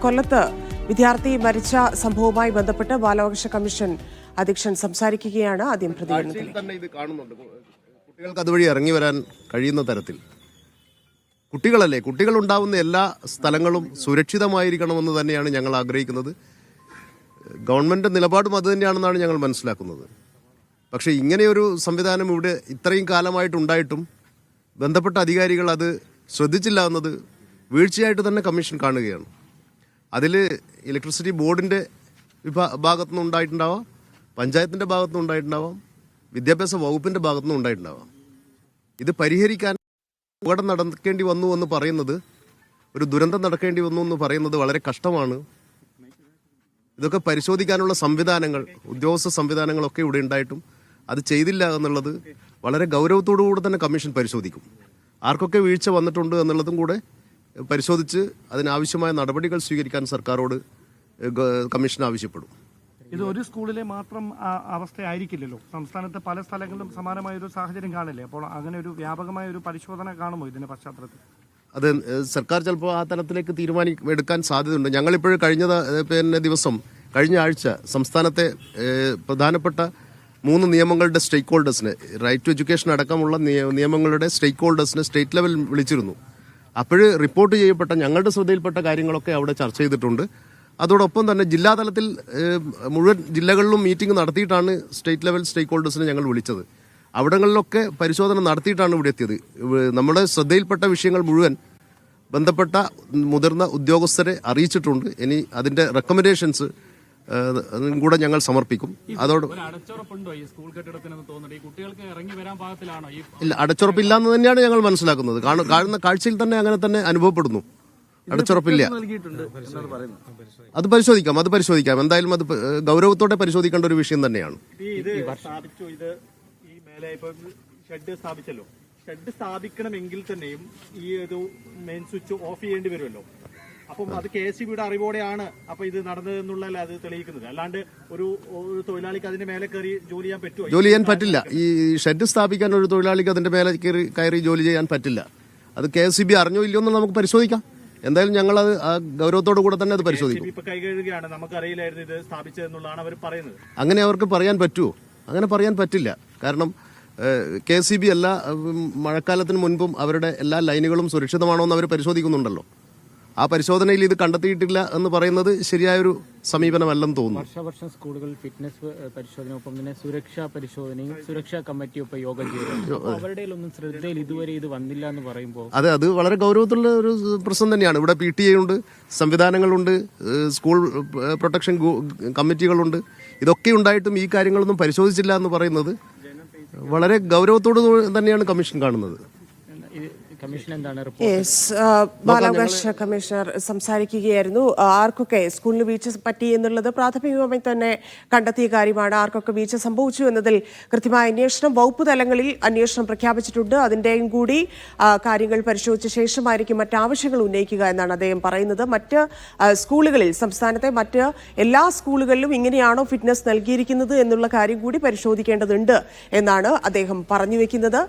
കൊല്ലത്ത് വിദ്യാർത്ഥി മരിച്ച സംഭവവുമായി ബന്ധപ്പെട്ട് ബാലാവകാശ കമ്മീഷൻ അധ്യക്ഷൻ സംസാരിക്കുകയാണ്. ആദ്യം പ്രതികരണത്തിൽ ഇത് കാണുന്നുണ്ട്. കുട്ടികൾക്ക് അതുവഴി ഇറങ്ങി വരാൻ കഴിയുന്ന തരത്തിൽ കുട്ടികളല്ലേ, കുട്ടികൾ ഉണ്ടാവുന്ന എല്ലാ സ്ഥലങ്ങളും സുരക്ഷിതമായിരിക്കണമെന്ന് തന്നെയാണ് ഞങ്ങൾ ആഗ്രഹിക്കുന്നത്. ഗവൺമെന്റ് നിലപാടും അത് തന്നെയാണെന്നാണ് ഞങ്ങൾ മനസ്സിലാക്കുന്നത്. പക്ഷേ ഇങ്ങനെയൊരു സംവിധാനം ഇവിടെ ഇത്രയും കാലമായിട്ടുണ്ടായിട്ടും ബന്ധപ്പെട്ട അധികാരികൾ അത് ശ്രദ്ധിച്ചില്ല എന്നത് വീഴ്ചയായിട്ട് തന്നെ കമ്മീഷൻ കാണുകയാണ്. അതിൽ ഇലക്ട്രിസിറ്റി ബോർഡിൻ്റെ ഭാഗത്തുനിന്ന് ഉണ്ടായിട്ടുണ്ടാവാം, പഞ്ചായത്തിൻ്റെ ഭാഗത്തുനിന്ന് ഉണ്ടായിട്ടുണ്ടാവാം, വിദ്യാഭ്യാസ വകുപ്പിൻ്റെ ഭാഗത്തുനിന്ന് ഉണ്ടായിട്ടുണ്ടാവാം. ഇത് പരിഹരിക്കാൻ അപകടം നടക്കേണ്ടി വന്നു എന്ന് പറയുന്നത്, ഒരു ദുരന്തം നടക്കേണ്ടി വന്നു എന്ന് പറയുന്നത് വളരെ കഷ്ടമാണ്. ഇതൊക്കെ പരിശോധിക്കാനുള്ള സംവിധാനങ്ങൾ, ഉദ്യോഗസ്ഥ സംവിധാനങ്ങളൊക്കെ ഇവിടെ ഉണ്ടായിട്ടും അത് ചെയ്തില്ല എന്നുള്ളത് വളരെ ഗൗരവത്തോടുകൂടി തന്നെ കമ്മീഷൻ പരിശോധിക്കും. ആർക്കൊക്കെ വീഴ്ച വന്നിട്ടുണ്ട് എന്നുള്ളതും കൂടെ പരിശോധിച്ച് അതിനാവശ്യമായ നടപടികൾ സ്വീകരിക്കാൻ സർക്കാരോട് കമ്മീഷൻ ആവശ്യപ്പെടും. ഇത് ഒരു സ്കൂളിലെ മാത്രം അവസ്ഥയായിരിക്കില്ലല്ലോ, സംസ്ഥാനത്തെ പല സ്ഥലങ്ങളിലും സമാനമായ ഒരു സാഹചര്യം കാണില്ലേ? അപ്പോൾ അങ്ങനെ ഒരു വ്യാപകമായ ഒരു പരിശോധന കാണുമോ ഇതിന്റെ പശ്ചാത്തലത്തിൽ? അത് സർക്കാർ ചിലപ്പോൾ ആ തലത്തിലേക്ക് എടുക്കാൻ സാധ്യതയുണ്ട്. ഞങ്ങളിപ്പോഴും കഴിഞ്ഞ ആഴ്ച സംസ്ഥാനത്തെ പ്രധാനപ്പെട്ട 3 നിയമങ്ങളുടെ സ്റ്റേക്ക് ഹോൾഡേഴ്സിനെ, റൈറ്റ് ടു എഡ്യൂക്കേഷൻ അടക്കമുള്ള നിയമങ്ങളുടെ സ്റ്റേക്ക് ഹോൾഡേഴ്സിനെ സ്റ്റേറ്റ് ലെവൽ വിളിച്ചിരുന്നു. അപ്പോഴ് റിപ്പോർട്ട് ചെയ്യപ്പെട്ട ഞങ്ങളുടെ ശ്രദ്ധയിൽപ്പെട്ട കാര്യങ്ങളൊക്കെ അവിടെ ചർച്ച ചെയ്തിട്ടുണ്ട്. അതോടൊപ്പം തന്നെ ജില്ലാതലത്തിൽ മുഴുവൻ ജില്ലകളിലും മീറ്റിംഗ് നടത്തിയിട്ടാണ് സ്റ്റേറ്റ് ലെവൽ സ്റ്റേക്ക് ഹോൾഡേഴ്സിനെ ഞങ്ങൾ വിളിച്ചത്. അവിടങ്ങളിലൊക്കെ പരിശോധന നടത്തിയിട്ടാണ് ഇവിടെ എത്തിയത്. നമ്മുടെ ശ്രദ്ധയിൽപ്പെട്ട വിഷയങ്ങൾ മുഴുവൻ ബന്ധപ്പെട്ട മുതിർന്ന ഉദ്യോഗസ്ഥരെ അറിയിച്ചിട്ടുണ്ട്. ഇനി അതിന്റെ റെക്കമെൻഡേഷൻസ് കൂടെ ഞങ്ങൾ സമർപ്പിക്കും. അതോട് ഇല്ല, അടച്ചുറപ്പില്ലാന്ന് തന്നെയാണ് ഞങ്ങൾ മനസ്സിലാക്കുന്നത്. കാണുന്ന കാഴ്ചയിൽ തന്നെ അങ്ങനെ തന്നെ അനുഭവപ്പെടുന്നു. അടച്ചുറപ്പില്ല. അത് പരിശോധിക്കാം. എന്തായാലും അത് ഗൗരവത്തോടെ പരിശോധിക്കേണ്ട ഒരു വിഷയം തന്നെയാണ്. ഷെഡ് സ്ഥാപിക്കണമെങ്കിൽ തന്നെയും ഈ ഒരു മെയിൻ സ്വിച്ച് ഓഫ് ചെയ്യേണ്ടി വരുമല്ലോ. അപ്പം അത് KSEBിയുടെ അറിവോടെയാണ് അപ്പൊ ഇത് നടന്നതെന്നുള്ളതല്ല അത് തെളിയിക്കുന്നത്. അല്ലാണ്ട് ഒരു തൊഴിലാളിക്ക് അതിന്റെ മേലെ കയറി ജോലി ചെയ്യാൻ പറ്റുമോ? ജോലി ചെയ്യാൻ പറ്റില്ല. ഈ ഷെഡ് സ്ഥാപിക്കാൻ ഒരു തൊഴിലാളിക്ക് അതിന്റെ മേലെ കയറി ജോലി ചെയ്യാൻ പറ്റില്ല. അത് KSEB അറിഞ്ഞോ ഇല്ലയോ എന്ന് നമുക്ക് പരിശോധിക്കാം. എന്തായാലും ഞങ്ങൾ അത് ഗൗരവത്തോടു കൂടെ തന്നെ അത് പരിശോധിക്കും. ഇപ്പൊ കൈകഴുകുകയാണ്, നമുക്കറിയില്ലായിരുന്നു ഇത് സ്ഥാപിച്ചതെന്നുള്ളതാണ് അവർ പറയുന്നത്. അങ്ങനെ അവർക്ക് പറയാൻ പറ്റുമോ? അങ്ങനെ പറയാൻ പറ്റില്ല. കാരണം KSEB എല്ലാ മഴക്കാലത്തിന് മുൻപും അവരുടെ എല്ലാ ലൈനുകളും സുരക്ഷിതമാണോ എന്ന് അവർ പരിശോധിക്കുന്നുണ്ടല്ലോ. ആ പരിശോധനയിൽ ഇത് കണ്ടെത്തിയിട്ടില്ല എന്ന് പറയുന്നത് ശരിയായൊരു സമീപനമല്ലെന്ന് തോന്നുന്നു. വർഷാവർഷം സ്കൂളുകളിൽ ഫിറ്റ്നസ് പരിശോധനയൊപ്പം തന്നെ സുരക്ഷാ പരിശോധനയും സുരക്ഷാ കമ്മിറ്റിയൊപ്പം യോഗം ചെയ്യുന്നു. അവരുടെ ഒന്നും ശ്രദ്ധയിൽ ഇതുവരെ ഇത് വന്നില്ല എന്ന് പറയുമ്പോൾ അതെ, അത് വളരെ ഗൗരവത്തിലുള്ള ഒരു പ്രശ്നം തന്നെയാണ്. ഇവിടെ PTA ഉണ്ട്, സംവിധാനങ്ങളുണ്ട്, സ്കൂൾ പ്രൊട്ടക്ഷൻ കമ്മിറ്റികളുണ്ട്. ഇതൊക്കെ ഉണ്ടായിട്ടും ഈ കാര്യങ്ങളൊന്നും പരിശോധിച്ചില്ല എന്ന് പറയുന്നത് വളരെ ഗൗരവത്തോട് തന്നെയാണ് കമ്മീഷൻ കാണുന്നത്. ബാലാവകാശ കമ്മീഷണർ സംസാരിക്കുകയായിരുന്നു. ആർക്കൊക്കെ സ്കൂളിന് വീഴ്ച പറ്റി എന്നുള്ളത് പ്രാഥമികമായി തന്നെ കണ്ടെത്തിയ കാര്യമാണ്. ആർക്കൊക്കെ വീഴ്ച സംഭവിച്ചു എന്നതിൽ കൃത്യമായ അന്വേഷണം വകുപ്പ് തലങ്ങളിൽ അന്വേഷണം പ്രഖ്യാപിച്ചിട്ടുണ്ട്. അതിന്റെയും കൂടി കാര്യങ്ങൾ പരിശോധിച്ച ശേഷമായിരിക്കും മറ്റാവശ്യങ്ങൾ ഉന്നയിക്കുക എന്നാണ് അദ്ദേഹം പറയുന്നത്. മറ്റ് സ്കൂളുകളിൽ, സംസ്ഥാനത്തെ മറ്റ് എല്ലാ സ്കൂളുകളിലും ഇങ്ങനെയാണോ ഫിറ്റ്നസ് നൽകിയിരിക്കുന്നത് എന്നുള്ള കാര്യം കൂടി പരിശോധിക്കേണ്ടതുണ്ട് എന്നാണ് അദ്ദേഹം പറഞ്ഞു വെക്കുന്നത്.